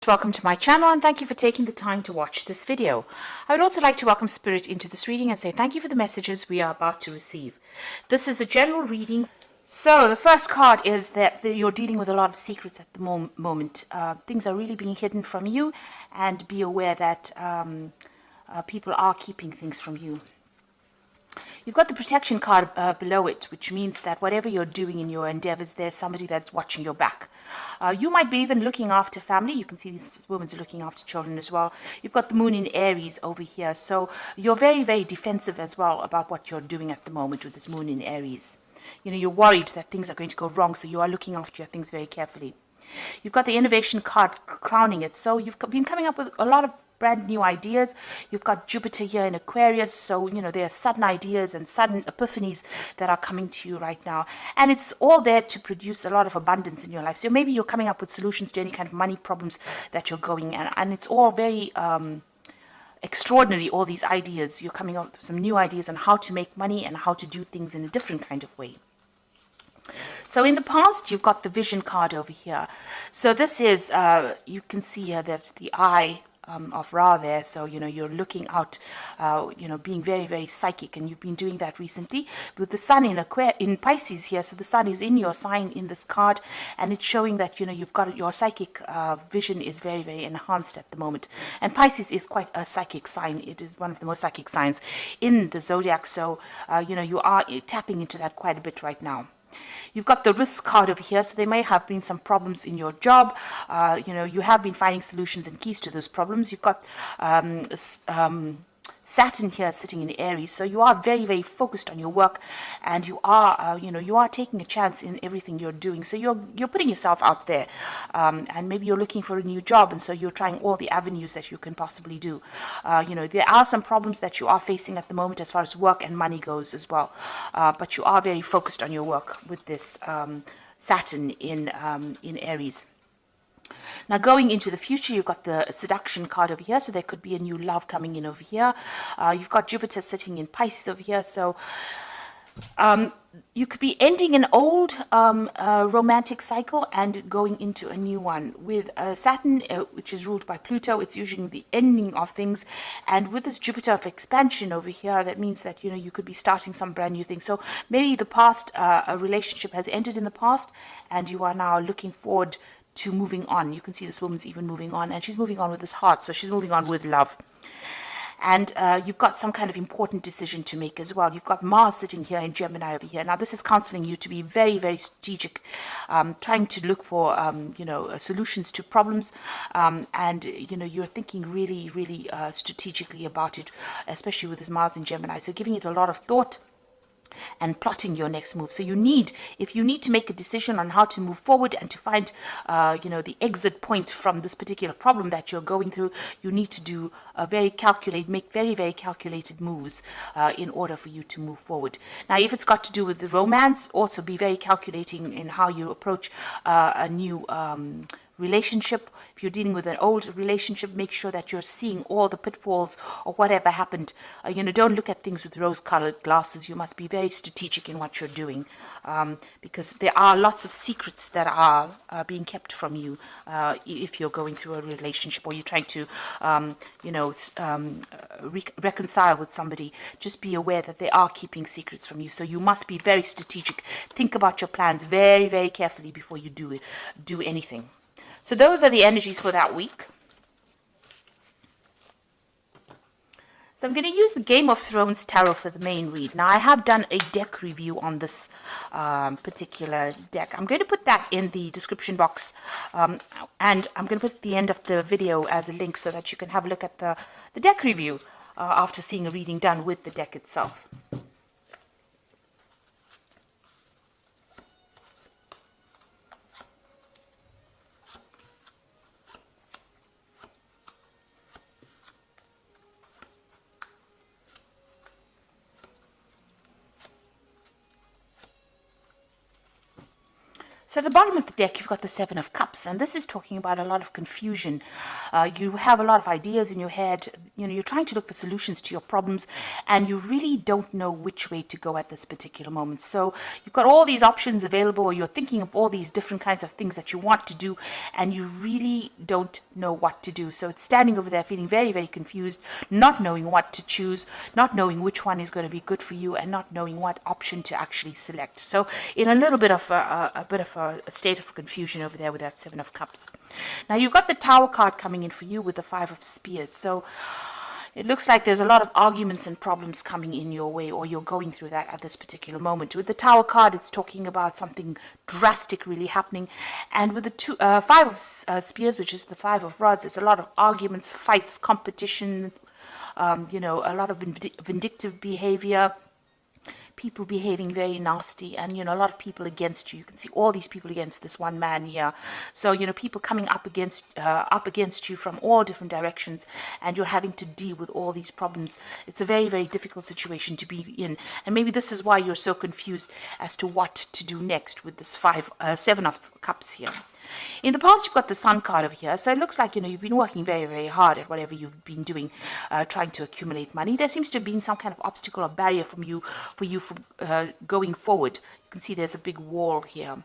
Welcome to my channel and thank you for taking the time to watch this video. I would also like to welcome Spirit into this reading and say thank you for the messages we are about to receive. This is a general reading. So the first card is that you're dealing with a lot of secrets at the moment. Things are really being hidden from you, and be aware that people are keeping things from you. You've got the protection card below it, which means that whatever you're doing in your endeavors, there's somebody that's watching your back. You might be even looking after family. You can see this woman's looking after children as well. You've got the moon in Aries over here. So you're very, very defensive as well about what you're doing at the moment with this moon in Aries. You know, you're worried that things are going to go wrong, so you are looking after your things very carefully. You've got the innovation card crowning it. So you've been coming up with a lot of brand new ideas. You've got Jupiter here in Aquarius, so you know there are sudden ideas and sudden epiphanies that are coming to you right now, and it's all there to produce a lot of abundance in your life. So maybe you're coming up with solutions to any kind of money problems that you're going, and it's all very extraordinary, all these ideas. You're coming up with some new ideas on how to make money and how to do things in a different kind of way. So in the past, you've got the vision card over here. So this is, you can see here, that's the eye of Ra there. So, you know, you're looking out, you know, being very, very psychic, and you've been doing that recently with the sun in Pisces here. So the sun is in your sign in this card, and it's showing that, you know, you've got your psychic vision is very, very enhanced at the moment. And Pisces is quite a psychic sign. It is one of the most psychic signs in the zodiac. So, you know, you are tapping into that quite a bit right now. You've got the risk card over here, so there may have been some problems in your job. You know, you have been finding solutions and keys to those problems. You've got Saturn here sitting in Aries, so you are very, very focused on your work, and you are, you know, you are taking a chance in everything you're doing. So you're putting yourself out there, and maybe you're looking for a new job, and so you're trying all the avenues that you can possibly do. You know, there are some problems that you are facing at the moment as far as work and money goes as well, but you are very focused on your work with this Saturn in Aries. Now, going into the future, you've got the seduction card over here, so there could be a new love coming in over here. You've got Jupiter sitting in Pisces over here, so you could be ending an old romantic cycle and going into a new one. With Saturn, which is ruled by Pluto, it's usually the ending of things. And with this Jupiter of expansion over here, that means that, you know, you could be starting some brand new thing. So maybe the past, a relationship has ended in the past, and you are now looking forward to moving on. You can see this woman's even moving on, and she's moving on with this heart, so she's moving on with love. And you've got some kind of important decision to make as well. You've got Mars sitting here in Gemini over here. Now, this is counseling you to be very, very strategic, trying to look for, you know, solutions to problems. And, you know, you're thinking really, really strategically about it, especially with this Mars in Gemini. So giving it a lot of thought and plotting your next move. So if you need to make a decision on how to move forward and to find, you know, the exit point from this particular problem that you're going through, you need to do make very, very calculated moves in order for you to move forward. Now, if it's got to do with the romance, also be very calculating in how you approach a new relationship. If you're dealing with an old relationship, make sure that you're seeing all the pitfalls or whatever happened. You know, don't look at things with rose-colored glasses. You must be very strategic in what you're doing, because there are lots of secrets that are being kept from you if you're going through a relationship or you're trying to, you know, reconcile with somebody. Just be aware that they are keeping secrets from you. So you must be very strategic. Think about your plans very, very carefully before you do anything. So those are the energies for that week. So I'm going to use the Game of Thrones Tarot for the main read. Now, I have done a deck review on this particular deck. I'm going to put that in the description box, and I'm going to put at the end of the video as a link so that you can have a look at the deck review after seeing a reading done with the deck itself. So at the bottom of the deck, you've got the Seven of Cups, and this is talking about a lot of confusion. You have a lot of ideas in your head. you're trying to look for solutions to your problems, and you really don't know which way to go at this particular moment. So you've got all these options available, or you're thinking of all these different kinds of things that you want to do, and you really don't know what to do. So it's standing over there feeling very, very confused, not knowing what to choose, not knowing which one is going to be good for you, and not knowing what option to actually select. So in a little bit of a state of confusion over there with that Seven of Cups. Now you've got the Tower card coming in for you with the Five of Spears. So it looks like there's a lot of arguments and problems coming in your way, or you're going through that at this particular moment. With the Tower card, it's talking about something drastic really happening. And with the Five of Spears, which is the Five of Rods, it's a lot of arguments, fights, competition, a lot of vindictive behavior, people behaving very nasty, and a lot of people against you. You can see all these people against this one man here. So people coming up against you from all different directions, and you're having to deal with all these problems. It's a very, very difficult situation to be in, and maybe this is why you're so confused as to what to do next with this Seven of Cups here. In the past, you've got the Sun card over here. So it looks like, you've been working very, very hard at whatever you've been doing, trying to accumulate money. There seems to have been some kind of obstacle or barrier for you going forward. You can see there's a big wall here.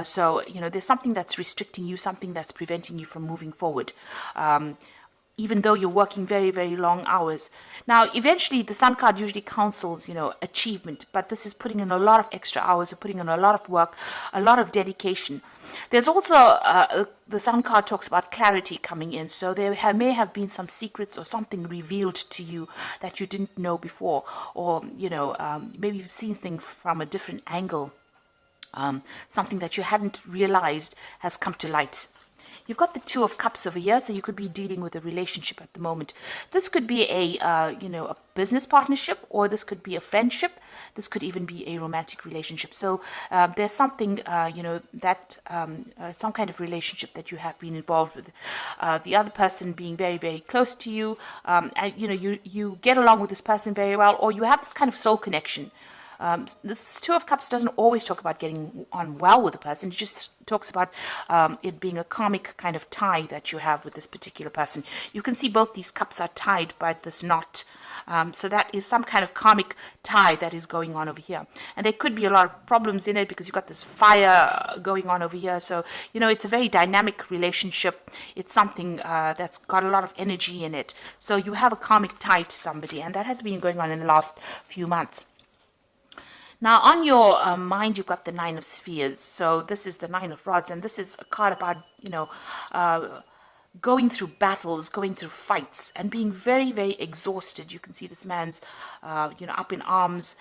So there's something that's restricting you, something that's preventing you from moving forward. Even though you're working very, very long hours. Now, eventually, the Sun card usually counsels, achievement, but this is putting in a lot of extra hours, or putting in a lot of work, a lot of dedication. There's also, the Sun card talks about clarity coming in, so there may have been some secrets or something revealed to you that you didn't know before, or, maybe you've seen things from a different angle. Something that you hadn't realized has come to light. You've got the Two of Cups over here, so you could be dealing with a relationship at the moment. This could be a business partnership, or this could be a friendship. This could even be a romantic relationship. So there's something, some kind of relationship that you have been involved with. The other person being very, very close to you, and you get along with this person very well, or you have this kind of soul connection. This Two of Cups doesn't always talk about getting on well with a person. It just talks about it being a karmic kind of tie that you have with this particular person. You can see both these cups are tied by this knot. So that is some kind of karmic tie that is going on over here. And there could be a lot of problems in it because you've got this fire going on over here. So, it's a very dynamic relationship. It's something that's got a lot of energy in it. So you have a karmic tie to somebody, and that has been going on in the last few months. Now, on your mind, you've got the Nine of Spheres. So this is the Nine of Rods, and this is a card about, going through battles, going through fights, and being very, very exhausted. You can see this man's, up in arms.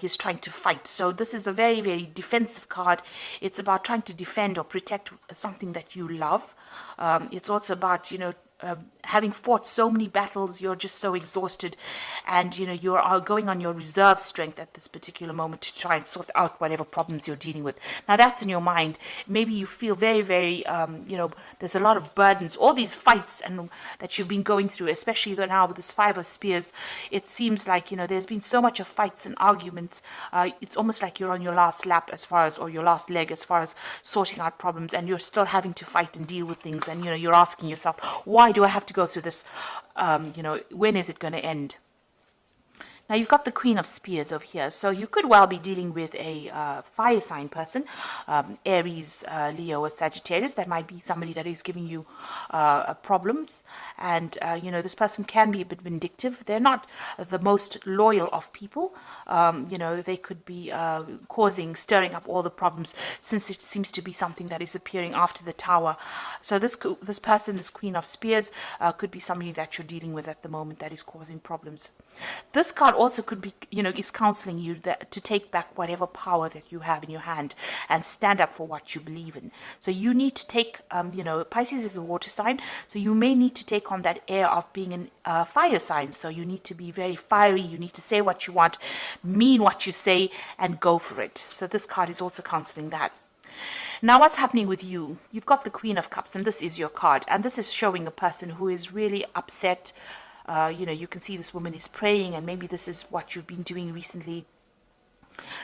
He's trying to fight. So this is a very, very defensive card. It's about trying to defend or protect something that you love. It's also about, having fought so many battles, you're just so exhausted, and you are going on your reserve strength at this particular moment to try and sort out whatever problems you're dealing with. Now that's in your mind. Maybe you feel very, very, there's a lot of burdens, all these fights and that you've been going through, especially now with this Five of Spears. It seems like, there's been so much of fights and arguments. It's almost like you're on your last lap or your last leg as far as sorting out problems, and you're still having to fight and deal with things, and you're asking yourself, why do I have to go through this? When is it going to end? Now you've got the Queen of Spears over here, so you could well be dealing with a fire sign person, Aries, Leo, or Sagittarius. That might be somebody that is giving you problems, and this person can be a bit vindictive. They're not the most loyal of people. They could be stirring up all the problems, since it seems to be something that is appearing after the Tower. So this person, this Queen of Spears, could be somebody that you're dealing with at the moment that is causing problems. This card also could be, is counseling you to take back whatever power that you have in your hand and stand up for what you believe in. So you need to take, Pisces is a water sign, so you may need to take on that air of being a fire sign. So you need to be very fiery. You need to say what you want, mean what you say, and go for it. So this card is also counseling that. Now, what's happening with you? You've got the Queen of Cups, and this is your card. And this is showing a person who is really upset. You can see this woman is praying, and maybe this is what you've been doing recently.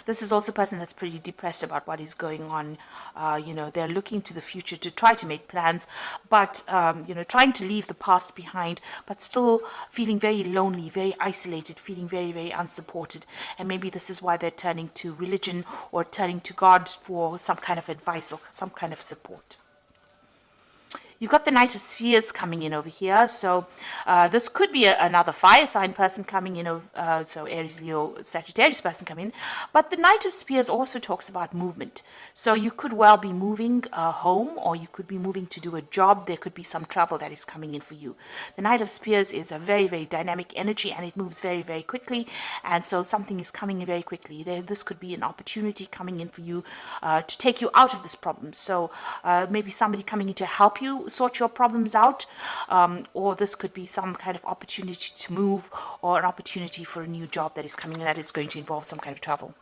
This is also a person that's pretty depressed about what is going on. They're looking to the future to try to make plans, but, trying to leave the past behind, but still feeling very lonely, very isolated, feeling very, very unsupported. And maybe this is why they're turning to religion or turning to God for some kind of advice or some kind of support. You've got the Knight of Spheres coming in over here. So this could be another fire sign person coming in, so Aries, Leo, Sagittarius person coming in. But the Knight of Spears also talks about movement. So you could well be moving home, or you could be moving to do a job. There could be some travel that is coming in for you. The Knight of Spears is a very, very dynamic energy, and it moves very, very quickly. And so something is coming in very quickly. This could be an opportunity coming in for you to take you out of this problem. So maybe somebody coming in to help you sort your problems out, or this could be some kind of opportunity to move, or an opportunity for a new job that is coming in that is going to involve some kind of travel.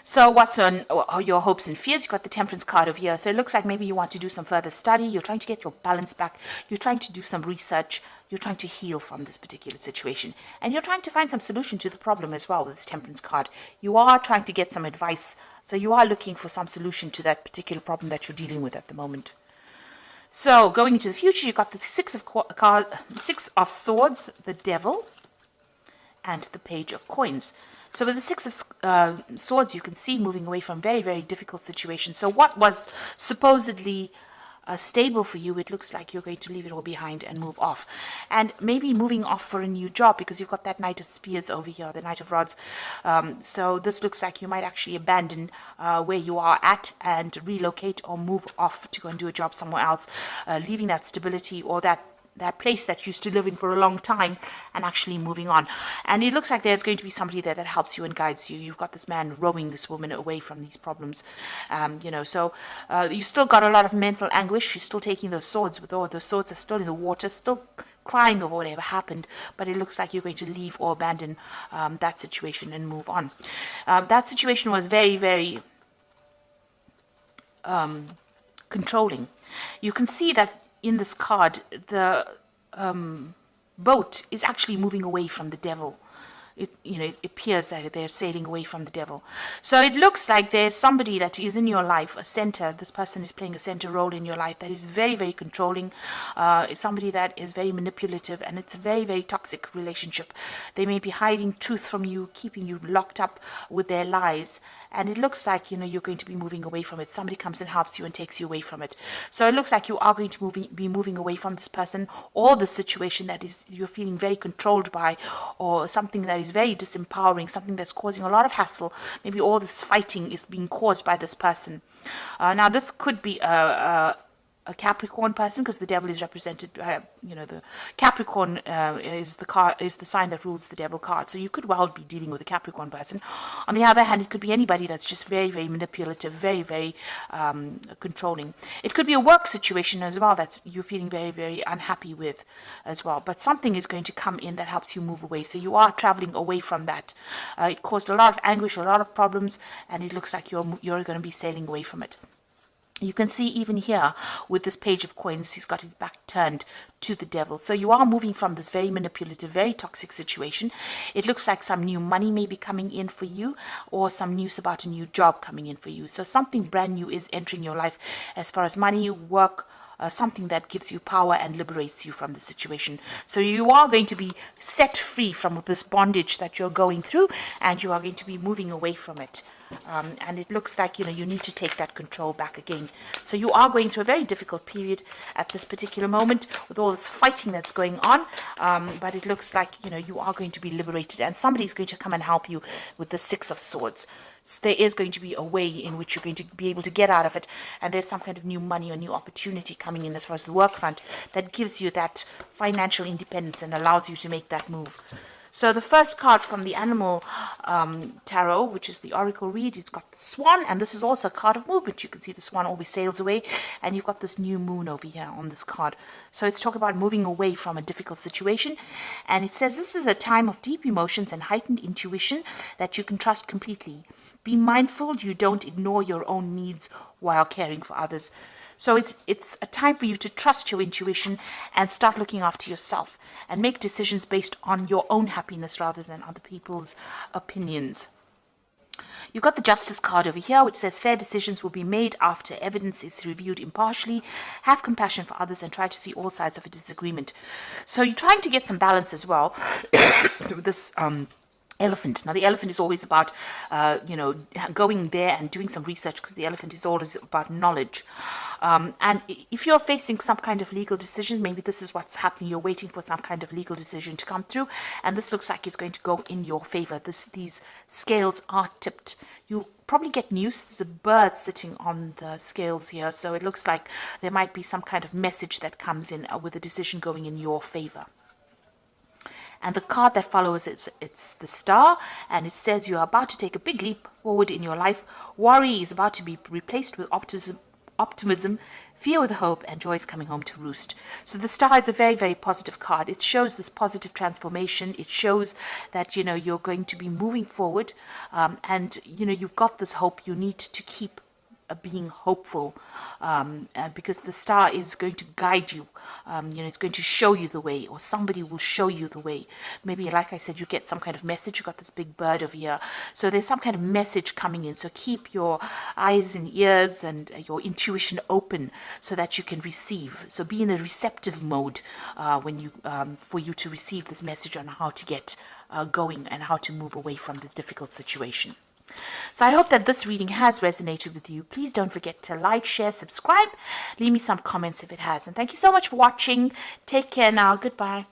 So what's on your hopes and fears? You've got the Temperance card over here. So it looks like maybe you want to do some further study. You're trying to get your balance back. You're trying to do some research. You're trying to heal from this particular situation. And you're trying to find some solution to the problem as well with this Temperance card. You are trying to get some advice. So you are looking for some solution to that particular problem that you're dealing with at the moment. So going into the future, you've got the Six of Swords, the Devil, and the Page of Coins. So with the Six of Swords, you can see moving away from very, very difficult situations. So what was supposedly stable for you, it looks like you're going to leave it all behind and move off. And maybe moving off for a new job, because you've got that Knight of Spears over here, the Knight of Rods. So this looks like you might actually abandon where you are at and relocate or move off to go and do a job somewhere else, leaving that stability or that place that you used to live in for a long time and actually moving on. And it looks like there's going to be somebody there that helps you and guides you. You've got this man rowing this woman away from these problems. So you still got a lot of mental anguish. She's still taking those swords, with all those swords are still in the water, still crying over whatever happened, but it looks like you're going to leave or abandon that situation and move on. That situation was very, very controlling. You can see that in this card, the boat is actually moving away from the devil. It appears that they're sailing away from the devil. So it looks like there's somebody that is in your life, a center. This person is playing a center role in your life that is very, very controlling. It's somebody that is very manipulative, and it's a very, very toxic relationship. They may be hiding truth from you, keeping you locked up with their lies. And it looks like, you're going to be moving away from it. Somebody comes and helps you and takes you away from it. So it looks like you are going to be moving away from this person or the situation that you're feeling very controlled by, or something that is very disempowering, something that's causing a lot of hassle. Maybe all this fighting is being caused by this person. Now, this could be a Capricorn person, because the devil is represented, the Capricorn is the sign that rules the devil card. So you could well be dealing with a Capricorn person. On the other hand, it could be anybody that's just very, very manipulative, very, very controlling. It could be a work situation as well that you're feeling very, very unhappy with as well. But something is going to come in that helps you move away. So you are traveling away from that. It caused a lot of anguish, a lot of problems, and it looks like you're going to be sailing away from it. You can see even here with this Page of Coins, he's got his back turned to the devil. So you are moving from this very manipulative, very toxic situation. It looks like some new money may be coming in for you, or some news about a new job coming in for you. So something brand new is entering your life as far as money, work, something that gives you power and liberates you from the situation. So you are going to be set free from this bondage that you're going through, and you are going to be moving away from it. And it looks like, you need to take that control back again. So you are going through a very difficult period at this particular moment with all this fighting that's going on. But it looks like, you are going to be liberated, and somebody's going to come and help you with the Six of Swords. So there is going to be a way in which you're going to be able to get out of it. And there's some kind of new money or new opportunity coming in as far as the work front that gives you that financial independence and allows you to make that move. So the first card from the Animal Tarot, which is the Oracle read, it's got the Swan, and this is also a card of movement. You can see the Swan always sails away, and you've got this new moon over here on this card. So it's talking about moving away from a difficult situation, and it says this is a time of deep emotions and heightened intuition that you can trust completely. Be mindful you don't ignore your own needs while caring for others. So it's a time for you to trust your intuition and start looking after yourself and make decisions based on your own happiness rather than other people's opinions. You've got the Justice card over here, which says fair decisions will be made after evidence is reviewed impartially. Have compassion for others and try to see all sides of a disagreement. So you're trying to get some balance as well through this elephant. Now, the elephant is always about, going there and doing some research, because the elephant is always about knowledge. And if you're facing some kind of legal decision, maybe this is what's happening. You're waiting for some kind of legal decision to come through, and this looks like it's going to go in your favor. These scales are tipped. You probably get news. There's a bird sitting on the scales here, so it looks like there might be some kind of message that comes in with a decision going in your favor. And the card that follows, it's the star, and it says you are about to take a big leap forward in your life. Worry is about to be replaced with optimism, fear with hope, and joy is coming home to roost. So the star is a very, very positive card. It shows this positive transformation. It shows that, you're going to be moving forward, and, you've got this hope. You need to keep being hopeful, because the star is going to guide you. It's going to show you the way, or somebody will show you the way. Maybe, like I said, you get some kind of message. You've got this big bird over here, so there's some kind of message coming in. So keep your eyes and ears and your intuition open so that you can receive. So be in a receptive mode for you to receive this message on how to get going and how to move away from this difficult situation. So I hope that this reading has resonated with you. Please don't forget to like, share, subscribe. Leave me some comments if it has. And thank you so much for watching. Take care now. Goodbye.